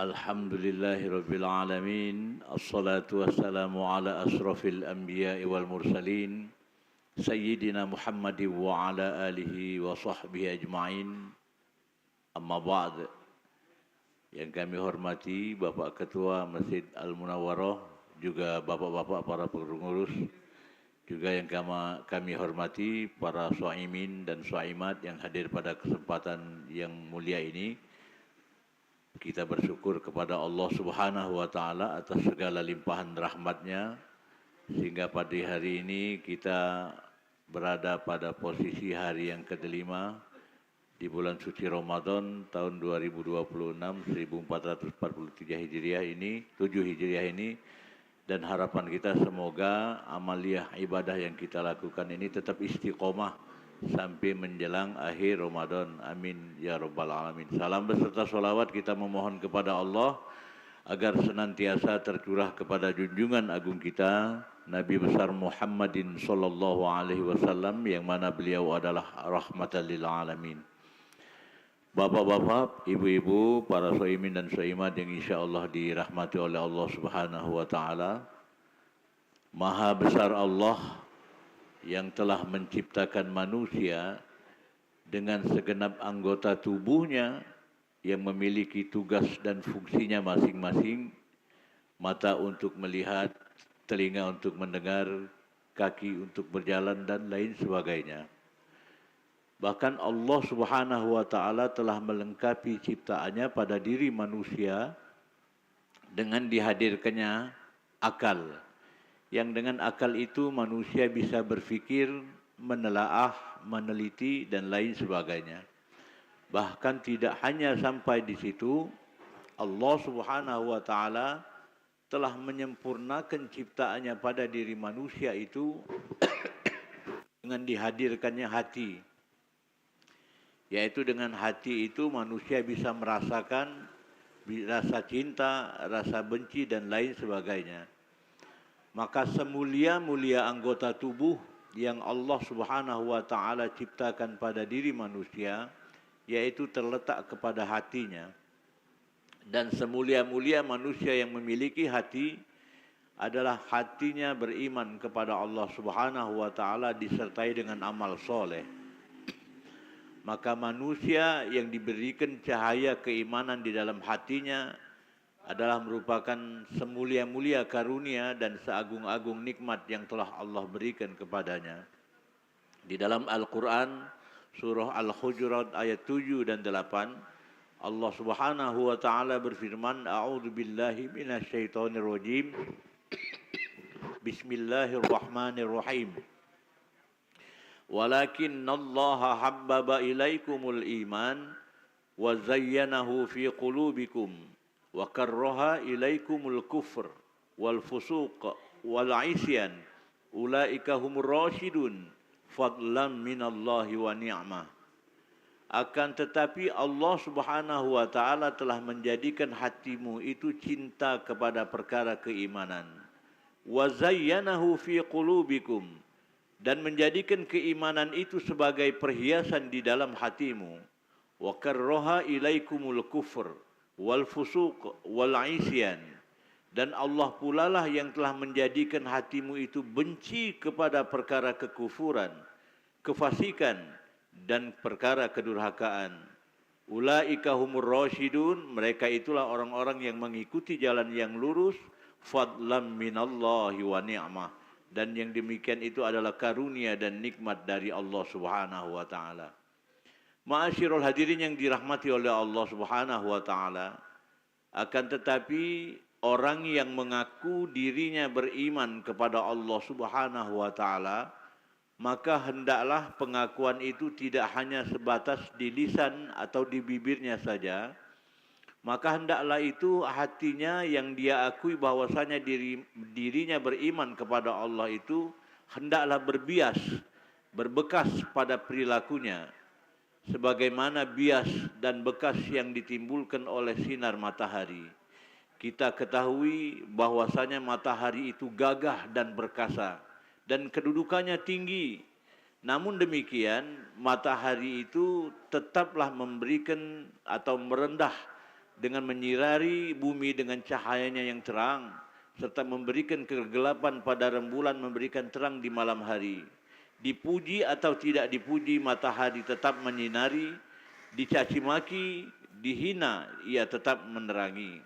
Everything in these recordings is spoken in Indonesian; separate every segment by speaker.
Speaker 1: Alhamdulillahirabbil alamin. Assalatu wassalamu ala asrafil anbiya'i wal mursalin sayyidina Muhammadin wa ala alihi wa sahbihi ajma'in. Amma ba'd. Yang kami hormati Bapak Ketua Masjid Al-Munawwarah, juga bapak-bapak para pengurus, juga yang kami hormati para shaimin dan shaimat yang hadir pada kesempatan yang mulia ini. Kita bersyukur kepada Allah Subhanahu wa Ta'ala atas segala limpahan rahmatnya, sehingga pada hari ini kita berada pada posisi hari yang ke-5 di bulan suci Ramadan tahun 2026 1443 Hijriah ini, 7 Hijriah ini, dan harapan kita semoga amaliyah ibadah yang kita lakukan ini tetap istiqomah sampai menjelang akhir Ramadan. Amin ya rabbal alamin. Salam beserta sholawat kita memohon kepada Allah agar senantiasa tercurah kepada junjungan agung kita Nabi besar Muhammadin sallallahu alaihi wasallam, yang mana beliau adalah rahmatan lil alamin. Bapak-bapak, ibu-ibu, para shaimin dan shaimat yang insyaallah dirahmati oleh Allah Subhanahu wa Ta'ala. Maha besar Allah yang telah menciptakan manusia dengan segenap anggota tubuhnya yang memiliki tugas dan fungsinya masing-masing. Mata untuk melihat, telinga untuk mendengar, kaki untuk berjalan, dan lain sebagainya. Bahkan Allah Subhanahu wa Ta'ala telah melengkapi ciptaannya pada diri manusia dengan dihadirkannya akal, yang dengan akal itu manusia bisa berfikir, menelaah, meneliti, dan lain sebagainya. Bahkan tidak hanya sampai di situ, Allah Subhanahu wa Ta'ala telah menyempurnakan ciptaannya pada diri manusia itu dengan dihadirkannya hati. Yaitu dengan hati itu manusia bisa merasakan rasa cinta, rasa benci, dan lain sebagainya. Maka semulia-mulia anggota tubuh yang Allah Subhanahu wa Ta'ala ciptakan pada diri manusia, yaitu terletak kepada hatinya. Dan semulia-mulia manusia yang memiliki hati adalah hatinya beriman kepada Allah Subhanahu wa Ta'ala disertai dengan amal soleh. Maka manusia yang diberikan cahaya keimanan di dalam hatinya adalah merupakan semulia-mulia karunia dan seagung-agung nikmat yang telah Allah berikan kepadanya. Di dalam Al-Quran, surah Al-Hujurat ayat 7 dan 8, Allah Subhanahu wa Ta'ala berfirman, A'udzu billahi minasyaitonir rajim. Bismillahirrahmanirrahim. Walakinnallaha habbaba ilaikumul iman wa zayyanahu fi qulubikum wa karraha ilaikumul kufr wal fusuq wal isyan ulaika humur rasyidun fadlan minallahi wa ni'mah. Akan tetapi Allah Subhanahu wa Ta'ala telah menjadikan hatimu itu cinta kepada perkara keimanan. Wa zayyanahu fi qulubikum, dan menjadikan keimanan itu sebagai perhiasan di dalam hatimu. Wa karraha ilaikumul kufr wal fusuq wal isyan, dan Allah pula lah yang telah menjadikan hatimu itu benci kepada perkara kekufuran, kefasikan, dan perkara kedurhakaan. Ulaika humur rasyidun, mereka itulah orang-orang yang mengikuti jalan yang lurus, fadlan minallahi wa ni'mah, dan yang demikian itu adalah karunia dan nikmat dari Allah Subhanahu wa Ta'ala. Ma'asyiral hadirin yang dirahmati oleh Allah Subhanahu wa Ta'ala, akan tetapi orang yang mengaku dirinya beriman kepada Allah Subhanahu wa Ta'ala, maka hendaklah pengakuan itu tidak hanya sebatas di lisan atau di bibirnya saja. Maka hendaklah itu hatinya yang dia akui bahwasanya dirinya beriman kepada Allah itu hendaklah berbias, berbekas pada perilakunya, sebagaimana bias dan bekas yang ditimbulkan oleh sinar matahari. Kita ketahui bahwasanya matahari itu gagah dan perkasa dan kedudukannya tinggi. Namun demikian, matahari itu tetaplah memberikan atau merendah dengan menyirari bumi dengan cahayanya yang terang, serta memberikan kegelapan pada rembulan, memberikan terang di malam hari. Dipuji atau tidak dipuji, matahari tetap menyinari, dicaci maki, dihina, ia tetap menerangi.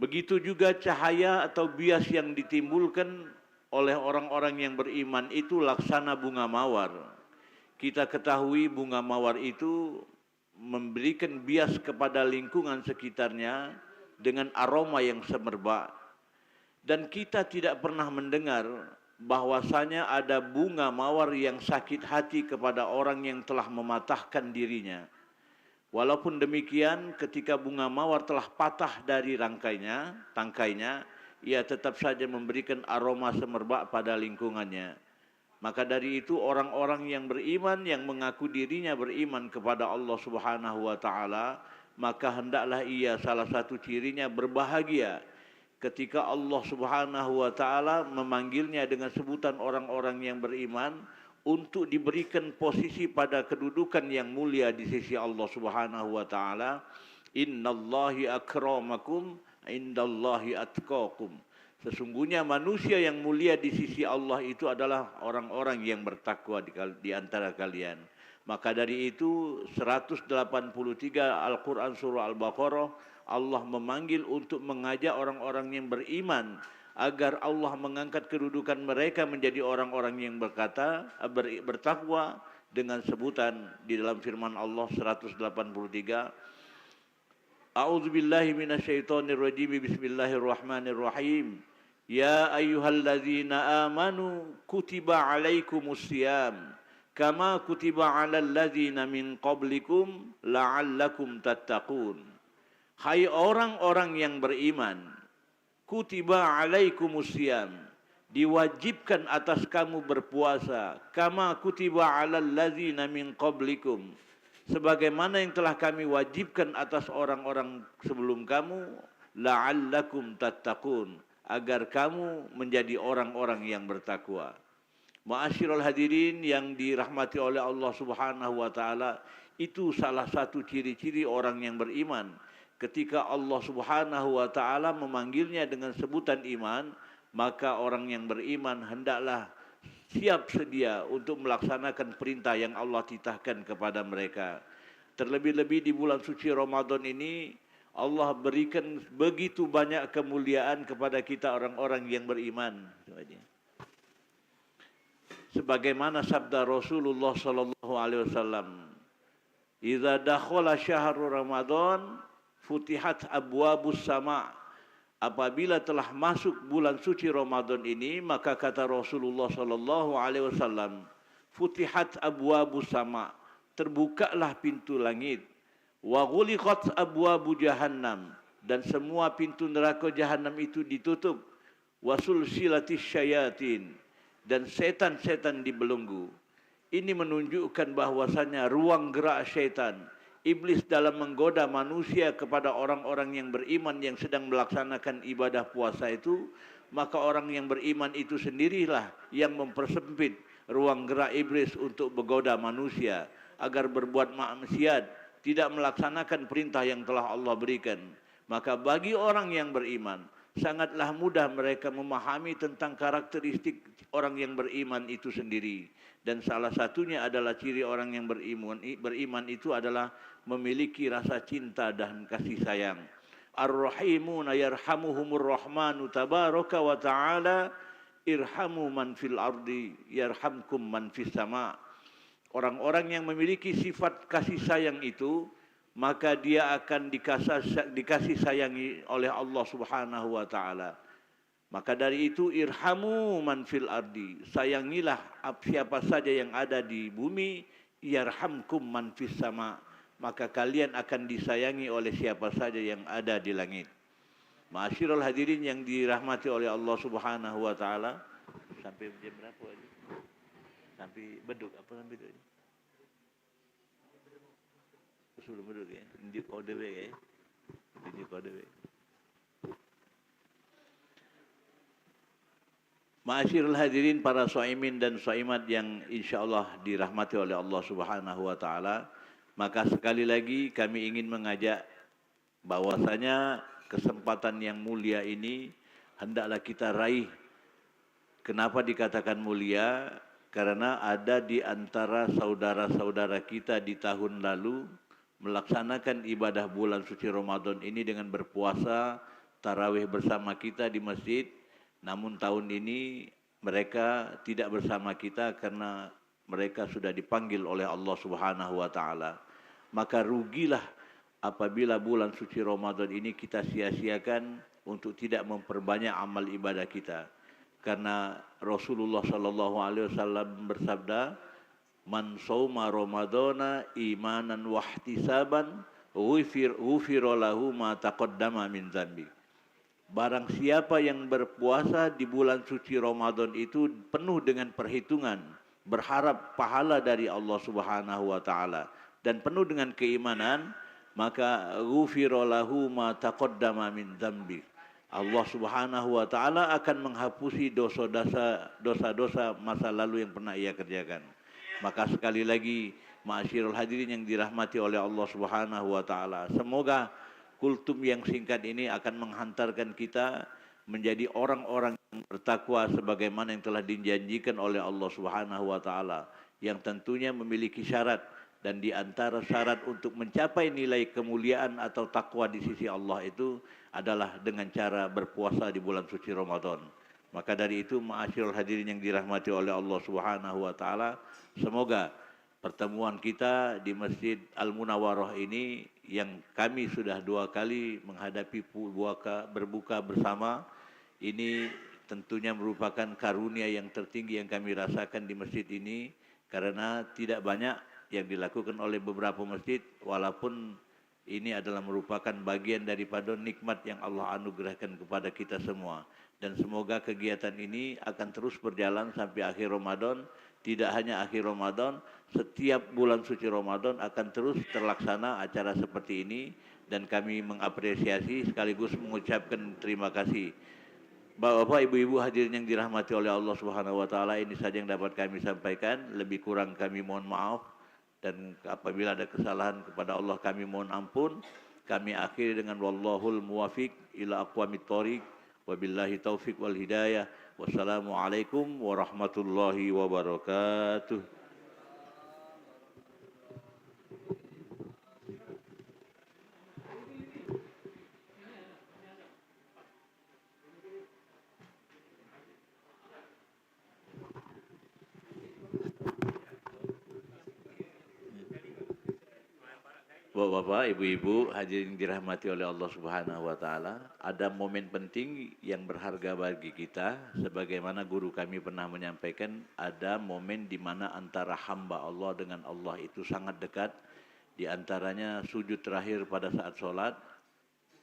Speaker 1: Begitu juga cahaya atau bias yang ditimbulkan oleh orang-orang yang beriman itu laksana bunga mawar. Kita ketahui bunga mawar itu memberikan bias kepada lingkungan sekitarnya dengan aroma yang semerbak. Dan kita tidak pernah mendengar bahwasanya ada bunga mawar yang sakit hati kepada orang yang telah mematahkan dirinya. Walaupun demikian, ketika bunga mawar telah patah dari tangkainya, ia tetap saja memberikan aroma semerbak pada lingkungannya. Maka dari itu orang-orang yang beriman, yang mengaku dirinya beriman kepada Allah Subhanahu wa taala, maka hendaklah ia salah satu cirinya berbahagia ketika Allah Subhanahu wa taala memanggilnya dengan sebutan orang-orang yang beriman untuk diberikan posisi pada kedudukan yang mulia di sisi Allah Subhanahu wa taala. Innallahi akramakum indallahi atqakum. Sesungguhnya manusia yang mulia di sisi Allah itu adalah orang-orang yang bertakwa di antara kalian. Maka dari itu 183 Al-Quran surah Al-Baqarah, Allah memanggil untuk mengajak orang-orang yang beriman agar Allah mengangkat kedudukan mereka menjadi orang-orang yang bertakwa dengan sebutan di dalam firman Allah 183. A'udzubillahi minasyaitonirrajim. Bismillahirrahmanirrahim. Ya ayyuhalladzina amanu kutiba alaikumusiyam kama kutiba alal ladzina min qablikum la'allakum tattaqun. Hai orang-orang yang beriman, kutiba alaikumusiyam, diwajibkan atas kamu berpuasa, kama kutiba alal ladzina min qablikum, sebagaimana yang telah kami wajibkan atas orang-orang sebelum kamu, la'allakum tattaqun, agar kamu menjadi orang-orang yang bertakwa. Ma'asyiral hadirin yang dirahmati oleh Allah Subhanahu wa taala, itu salah satu ciri-ciri orang yang beriman. Ketika Allah Subhanahu wa taala memanggilnya dengan sebutan iman, maka orang yang beriman hendaklah siap sedia untuk melaksanakan perintah yang Allah titahkan kepada mereka. Terlebih-lebih di bulan suci Ramadan ini, Allah berikan begitu banyak kemuliaan kepada kita orang-orang yang beriman. Sebagaimana sabda Rasulullah sallallahu alaihi wasallam, "Idza dakhala syahrul Ramadan futihat abwabus sama." Apabila telah masuk bulan suci Ramadan ini, maka kata Rasulullah sallallahu alaihi wasallam, futihat abwabus sama, terbukalah pintu langit. Wa ghuliqat abwabu jahannam, dan semua pintu neraka jahanam itu ditutup. Wa sulsilatis syayatin, dan setan-setan dibelenggu. Ini menunjukkan bahwasanya ruang gerak syaitan, iblis dalam menggoda manusia kepada orang-orang yang beriman yang sedang melaksanakan ibadah puasa itu, maka orang yang beriman itu sendirilah yang mempersempit ruang gerak iblis untuk menggoda manusia agar berbuat maksiat, tidak melaksanakan perintah yang telah Allah berikan. Maka bagi orang yang beriman, sangatlah mudah mereka memahami tentang karakteristik orang yang beriman itu sendiri. Dan salah satunya adalah ciri orang yang beriman itu adalah memiliki rasa cinta dan kasih sayang. Ar-Rahimuna yarhamuhumur Rahmanu tabaraka wa ta'ala, irhamu man fil ardi yarhamkum man fis sama. Orang-orang yang memiliki sifat kasih sayang itu, maka dia akan dikasih sayangi oleh Allah Subhanahu wa taala. Maka dari itu irhamu man fil ardi, sayangilah siapa saja yang ada di bumi, yarhamkum man fis sama, maka kalian akan disayangi oleh siapa saja yang ada di langit. Ma'asyiral hadirin yang dirahmati oleh Allah Subhanahu wa taala, sampai jam berapa ini? Sampai beduk apa sampai beduk ini? Sebelum beduk ya, tunjuk kode ya. Tunjuk kode. Ma'asyiral hadirin para shaimin dan shaimat yang insyaallah dirahmati oleh Allah Subhanahu wa taala, maka sekali lagi kami ingin mengajak bahwasanya kesempatan yang mulia ini hendaklah kita raih. Kenapa dikatakan mulia? Karena ada di antara saudara-saudara kita di tahun lalu melaksanakan ibadah bulan suci Ramadan ini dengan berpuasa tarawih bersama kita di masjid. Namun tahun ini mereka tidak bersama kita karena mereka sudah dipanggil oleh Allah Subhanahu wa taala. Maka rugilah apabila bulan suci Ramadan ini kita sia-siakan untuk tidak memperbanyak amal ibadah kita. Karena Rasulullah sallallahu alaihi wasallam bersabda, "Man shauma Ramadana imanan wa ihtisaban, ghufira lahu ma taqaddama min dzambi." Barang siapa yang berpuasa di bulan suci Ramadan itu penuh dengan perhitungan, berharap pahala dari Allah Subhanahu wa taala dan penuh dengan keimanan, maka ghufira lahu ma taqaddama min dzambi. Allah Subhanahu wa taala akan menghapusi dosa-dosa masa lalu yang pernah ia kerjakan. Maka sekali lagi, ma'asyiral hadirin yang dirahmati oleh Allah Subhanahu wa taala, semoga kultum yang singkat ini akan menghantarkan kita menjadi orang-orang yang bertakwa sebagaimana yang telah dijanjikan oleh Allah Subhanahu wa taala, yang tentunya memiliki syarat, dan di antara syarat untuk mencapai nilai kemuliaan atau takwa di sisi Allah itu adalah dengan cara berpuasa di bulan suci Ramadan. Maka dari itu, ma'asyiral hadirin yang dirahmati oleh Allah Subhanahu wa taala, semoga pertemuan kita di Masjid Al-Munawwarah ini yang kami sudah 2 kali menghadapi berbuka bersama ini tentunya merupakan karunia yang tertinggi yang kami rasakan di masjid ini, karena tidak banyak yang dilakukan oleh beberapa masjid, walaupun ini adalah merupakan bagian daripada nikmat yang Allah anugerahkan kepada kita semua. Dan semoga kegiatan ini akan terus berjalan sampai akhir Ramadan. Tidak hanya akhir Ramadan, setiap bulan suci Ramadan akan terus terlaksana acara seperti ini, dan kami mengapresiasi sekaligus mengucapkan terima kasih. Bapak, ibu-ibu hadirin yang dirahmati oleh Allah Subhanahu wa taala, ini saja yang dapat kami sampaikan. Lebih kurang kami mohon maaf, dan apabila ada kesalahan kepada Allah kami mohon ampun. Kami akhiri dengan wallahul muwafiq ila aqwamit thoriq, wabillahi taufiq wal hidayah. Wassalamualaikum warahmatullahi wabarakatuh. Bapak-bapak, ibu-ibu, hadirin dirahmati oleh Allah Subhanahu wa taala, ada momen penting yang berharga bagi kita. Sebagaimana guru kami pernah menyampaikan, ada momen di mana antara hamba Allah dengan Allah itu sangat dekat. Di antaranya sujud terakhir pada saat sholat,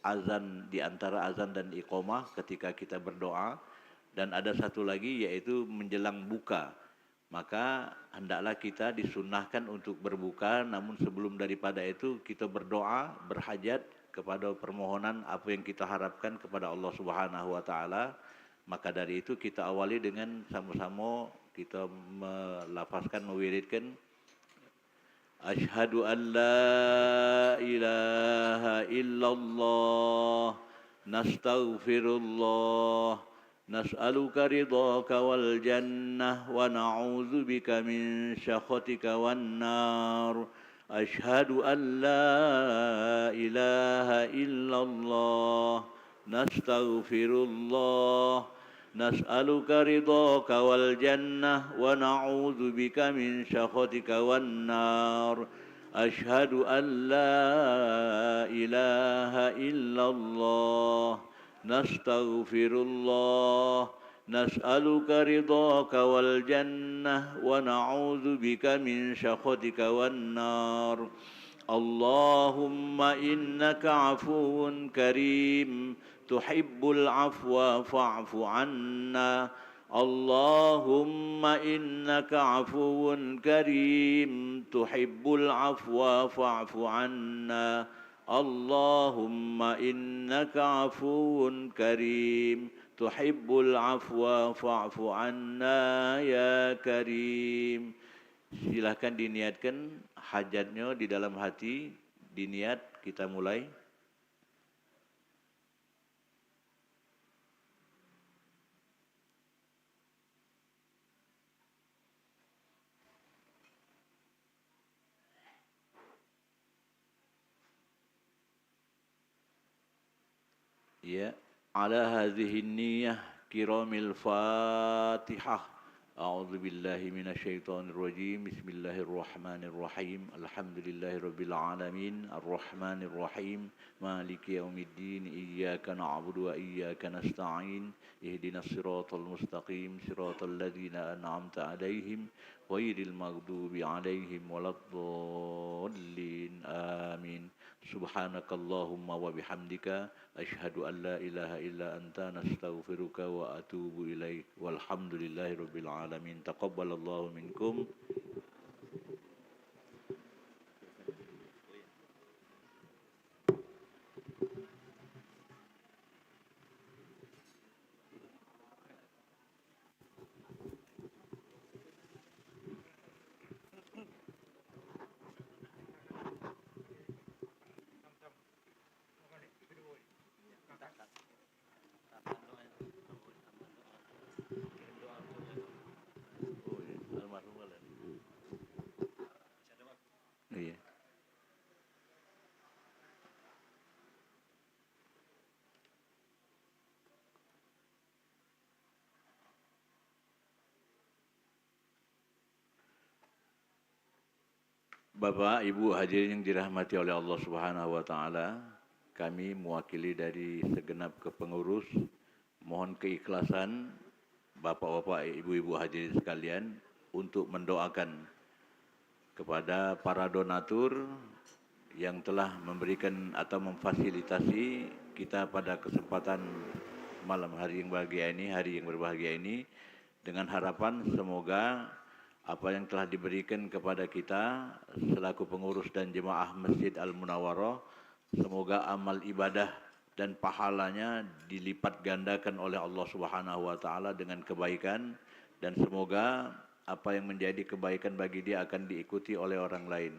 Speaker 1: azan di antara azan dan iqamah ketika kita berdoa, dan ada satu lagi yaitu menjelang buka. Maka hendaklah kita disunnahkan untuk berbuka, namun sebelum daripada itu kita berdoa, berhajat kepada permohonan apa yang kita harapkan kepada Allah Subhanahu wa taala. Maka dari itu kita awali dengan sama-sama kita melafazkan, mewiridkan Asyhadu an la ilaha illallah, nastaghfirullah, nas'aluka ridhaka wal jannah, wa na'udzu bika min syakhatika wan nar. Asyhadu an la ilaha illallah, nastaghfirullah, nas'aluka ridhaka wal jannah, wa na'udzu bika min syakhatika wan nar. Asyhadu an la ilaha illallah, nastaghfirullah, nas'aluka ridhaka wal jannah, wa na'udzu bika min syakhatika wan nar. Allahumma innaka afuwun karim, tuhibbul afwa fa'fu anna. Allahumma innaka afuwun karim, tuhibbul afwa fa'fu anna. Allahumma innaka afuwun karim, tuhibbul afwa fa'fu anna ya karim. Silahkan diniatkan hajatnya di dalam hati, diniat, kita mulai. Ya, ala hadhihi niyyah kiramil Fatihah. A'udzu billahi minasyaitonir rajim. Bismillahirrahmanirrahim. Alhamdulillahirabbil alamin. Arrahmanir rahim. Maliki yaumiddin. Iyyaka na'budu wa iyyaka nasta'in. Ihdinas siratal mustaqim. Siratal ladzina an'amta 'alaihim ghairil maghdubi 'alaihim waladdallin. Amin. Subhanakallahumma wa bihamdika asyhadu an la ilaha illa anta nastaghfiruka wa atubu ilaik. Walhamdulillahi rabbil alamin. Taqabbalallahu minkum. Iya. Bapak, Ibu hadirin yang dirahmati oleh Allah Subhanahu wa taala, kami mewakili dari segenap kepengurus mohon keikhlasan Bapak-bapak, Ibu-ibu hadirin sekalian untuk mendoakan kepada para donatur yang telah memberikan atau memfasilitasi kita pada kesempatan malam hari yang bahagia ini, hari yang berbahagia ini, dengan harapan semoga apa yang telah diberikan kepada kita selaku pengurus dan jemaah Masjid Al-Munawwarah, semoga amal ibadah dan pahalanya dilipat gandakan oleh Allah Subhanahu wa taala dengan kebaikan, dan semoga apa yang menjadi kebaikan bagi dia akan diikuti oleh orang lain.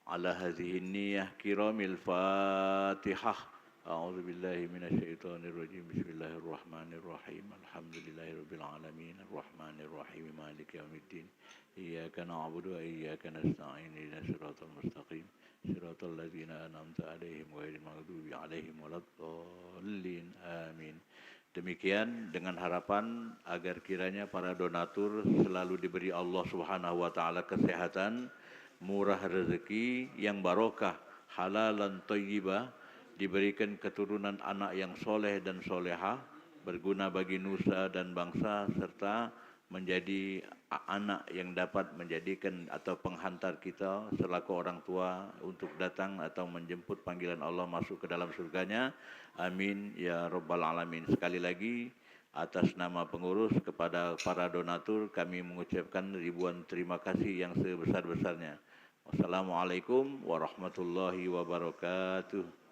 Speaker 1: Ala hadhihi niyyah kiramil Fatihah. A'udzu billahi minasyaitonir rajim. Bismillahirrahmanirrahim. Alhamdulillahirabbil alamin. Arrahmanir rahim. Maliki yaumiddin. Iyyaka na'budu wa iyyaka nasta'in. Ihdinas siratal mustaqim. Siratal ladzina an'amta 'alaihim ghairil maghdubi 'alaihim waladdallin. Amin. Demikian dengan harapan agar kiranya para donatur selalu diberi Allah Subhanahu wa taala kesehatan, murah rezeki yang barokah, halalan thayyibah, diberikan keturunan anak yang soleh dan solehah, berguna bagi nusa dan bangsa, serta menjadi anak yang dapat menjadikan atau penghantar kita selaku orang tua untuk datang atau menjemput panggilan Allah masuk ke dalam surganya. Amin ya rabbal alamin. Sekali lagi atas nama pengurus kepada para donatur kami mengucapkan ribuan terima kasih yang sebesar-besarnya. Wassalamualaikum warahmatullahi wabarakatuh.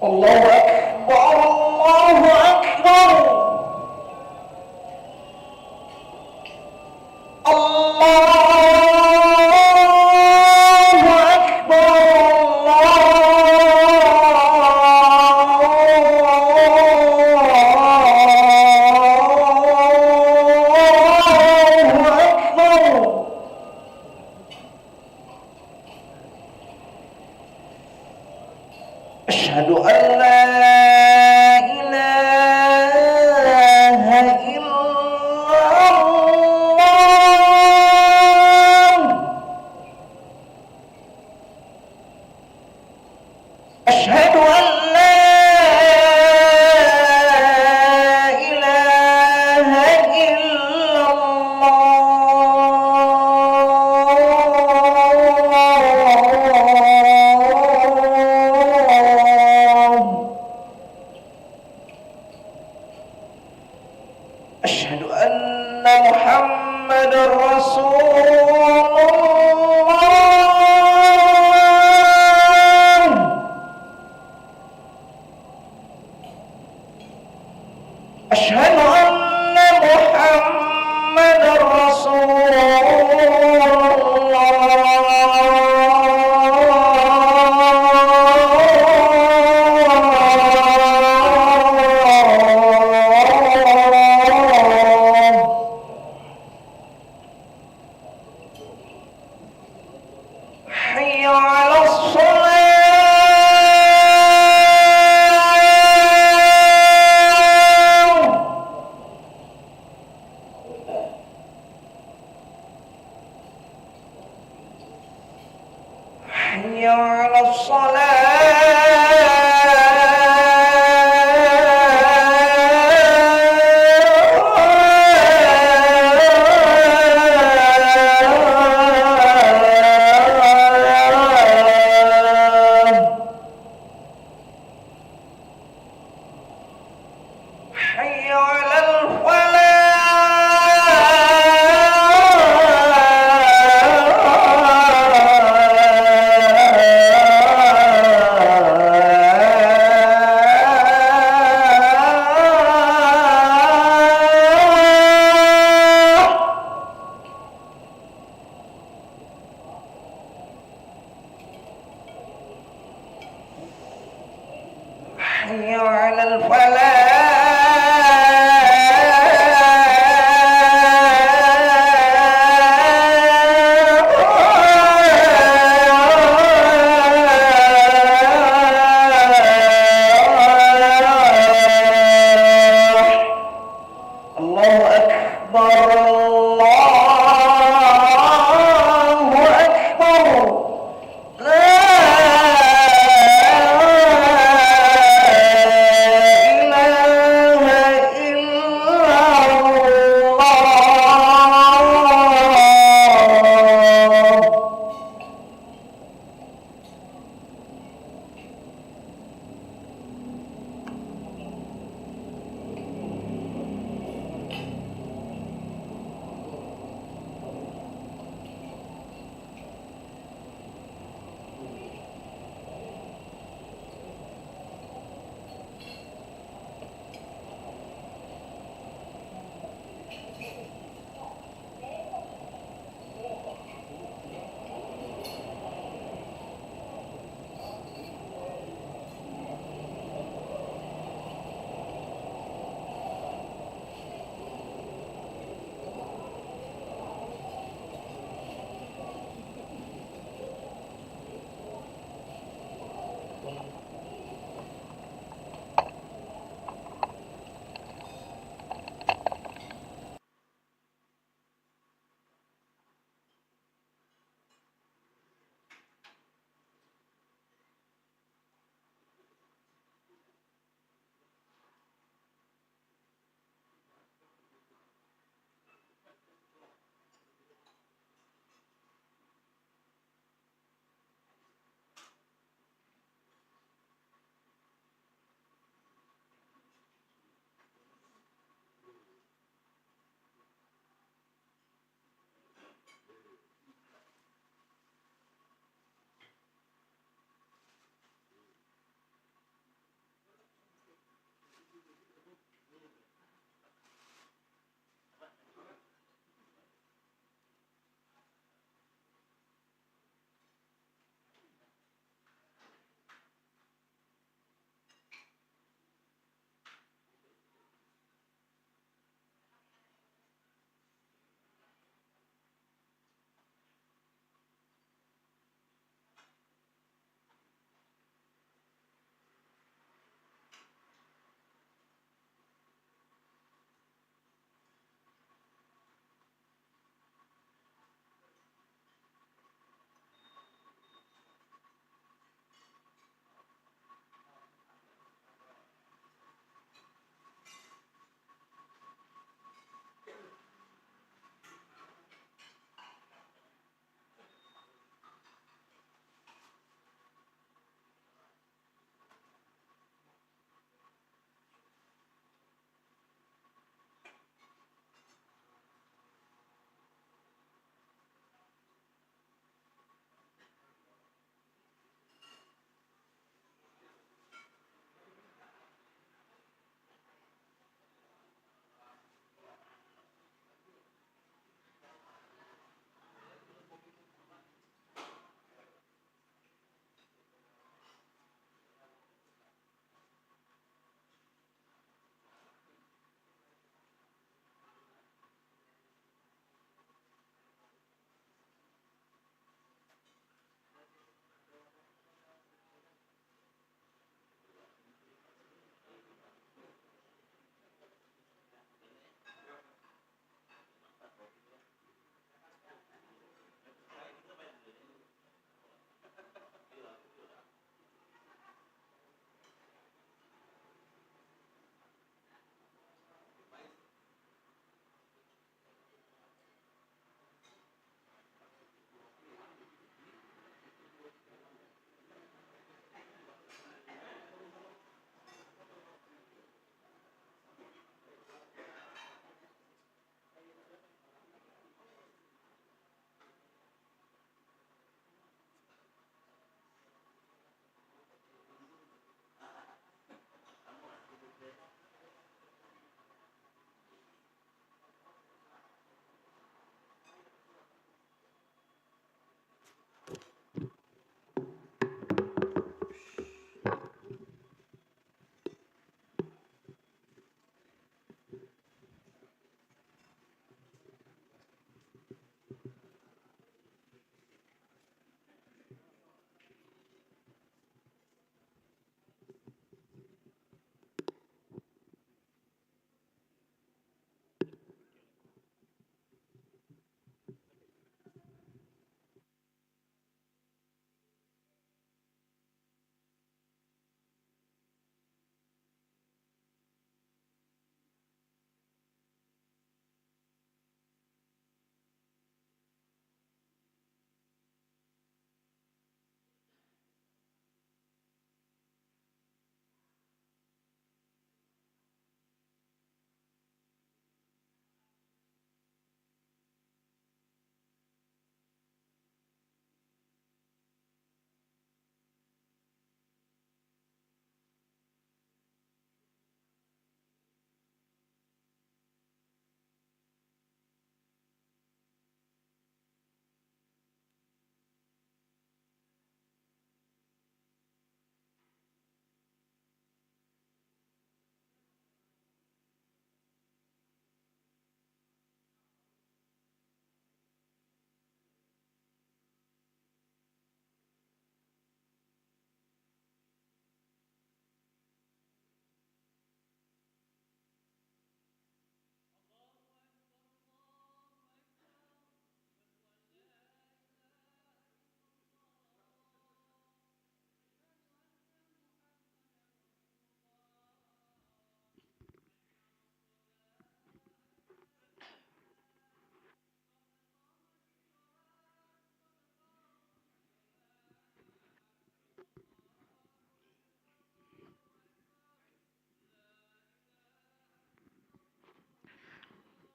Speaker 2: الله أكبر الله أكبر الله أكبر الله أكبر أشهد أن لا إله أشهد أن محمد رسول حي على الصلاة حي على الصلاة حي على الفلاح حي على الفلاح الله أكبر الله أكبر لا إله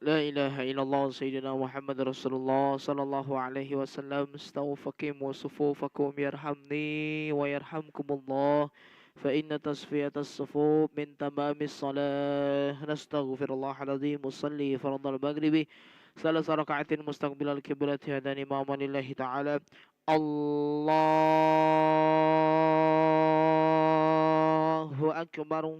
Speaker 3: لا إله إلا الله سيدنا محمد رسول الله صلى الله عليه وسلم. استووا فقيموا صفوفكم يرحمني ويرحمكم الله، فإن تصفية الصفوف من تمام الصلاة. نستغفر الله العظيم. وصلي فرض المغرب 3 ركعات مستقبل القبلة هذا إمام لله تعالى. الله أكبر.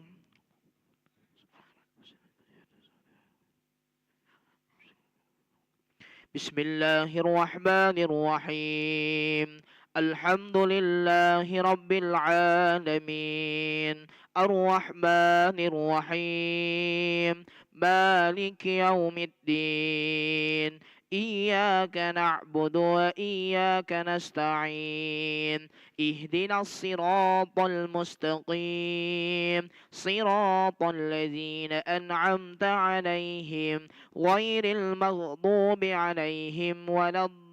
Speaker 3: بسم الله الرحمن الرحيم. الحمد لله رب العالمين، الرحمن الرحيم، مالك يوم الدين. إياك نعبد وإياك نستعين. اهدنا الصراط المستقيم، صراط الذين أنعمت عليهم غير المغضوب عليهم ولا الضالين.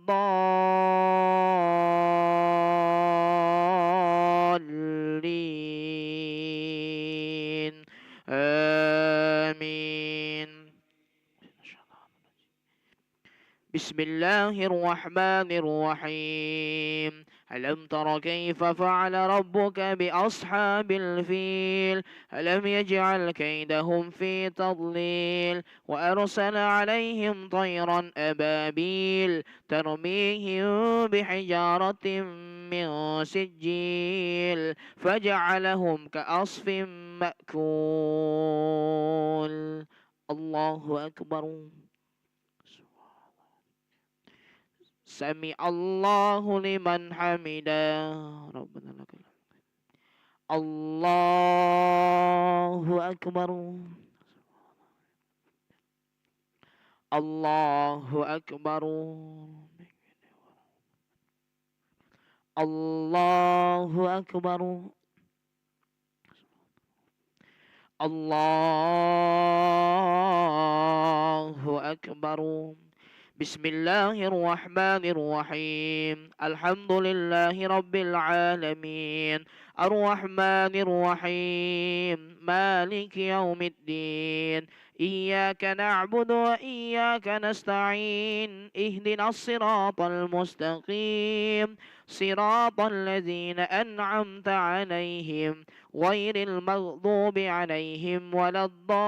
Speaker 3: آمين. بسم الله الرحمن الرحيم. ألم تر كيف فعل ربك بأصحاب الفيل؟ ألم يجعل كيدهم في تضليل، وأرسل عليهم طيرا أبابيل ترميهم بحجارة من سجيل فجعلهم كعصف مأكول. الله أكبر. سمع الله لمن حمده. ربنا لك الحمد. الله أكبر. الله أكبر. الله أكبر. الله أكبر. بسم الله الرحمن الرحيم. الحمد لله رب العالمين، الرحمن الرحيم، مالك يوم الدين. إياك نعبد وإياك نستعين. اهدنا الصراط المستقيم، صراط الذين أنعمت عليهم غير المغضوب عليهم ولا الضالين.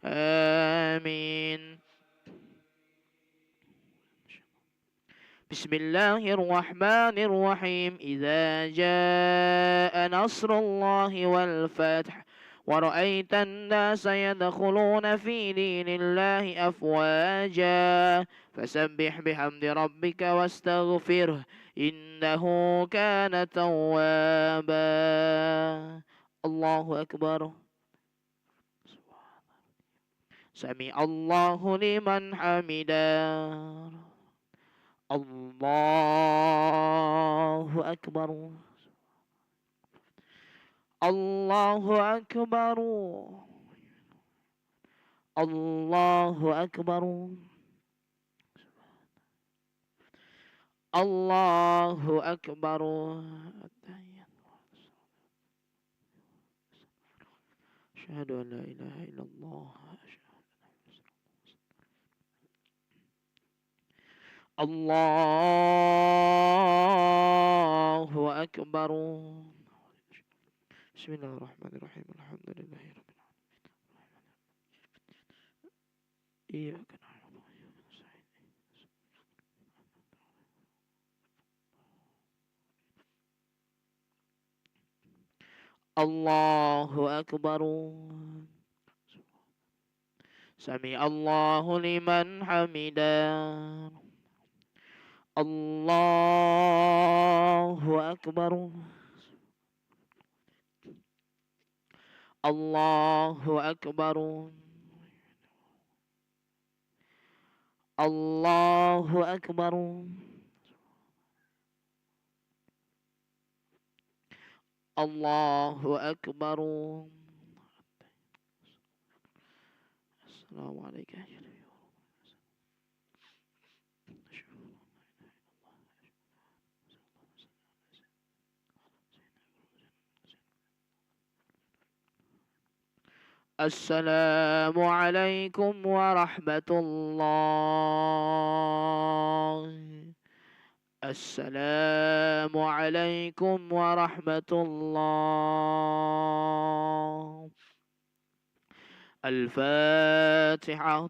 Speaker 3: آمين. بسم الله الرحمن الرحيم. إذا جاء نصر الله والفتح ورأيت الناس يدخلون في دين الله أفواجا فسبح بحمد ربك واستغفره إنه كان توابا. الله أكبر. سمع الله لمن حمده. الله أكبر. الله أكبر. الله أكبر. الله أكبر. أشهد أن لا إله إلا الله. الله أكبر. بسم الله الرحمن الرحيم. الحمد لله رب العالمين. إياك نعبد وإياك نستعين. الله أكبر. سمع الله لمن حمده. الله أكبر. الله أكبر. الله أكبر. الله أكبر. السلام عليك يا نبي. السلام عليكم ورحمة الله. السلام عليكم ورحمة الله. الفاتحة.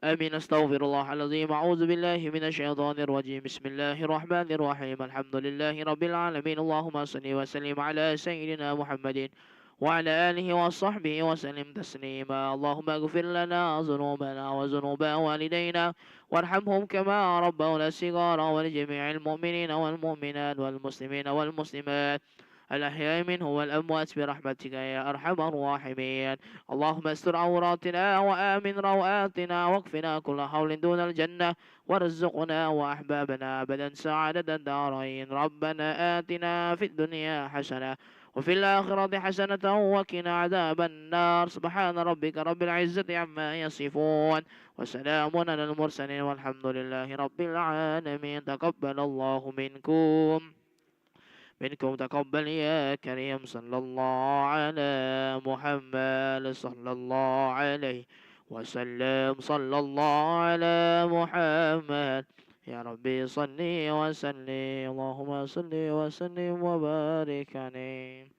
Speaker 3: آمين. أستغفر الله العظيم. أعوذ بالله من الشيطان الرجيم. بسم الله الرحمن الرحيم. الحمد لله رب العالمين. اللهم صل وسلم على سيدنا محمد وعلى آله وصحبه وسلم تسليما. اللهم اغفر لنا ذنوبنا وذنوب والدينا وارحمهم كما ربونا صغارا، ولجميع المؤمنين والمؤمنات والمسلمين والمسلمات الأحياء منهم والأموات برحمتك يا أرحم الراحمين. اللهم استر عوراتنا وآمن روآتنا واكفنا كل حول دون الجنة، وارزقنا وأحبابنا أبدا سعادة الدارين. ربنا آتنا في الدنيا حسنة وفي الآخرة حسنة وقنا عذاب النار. سبحان ربك رب العزة عما يصفون وسلام على المرسلين والحمد لله رب العالمين. تقبل الله منكم تقبل يا كريم. صلى الله على محمد صلى الله عليه وسلم. صلى الله على محمد. يا ربي صل وسلم. اللهم صل وسلم وبارك عليه.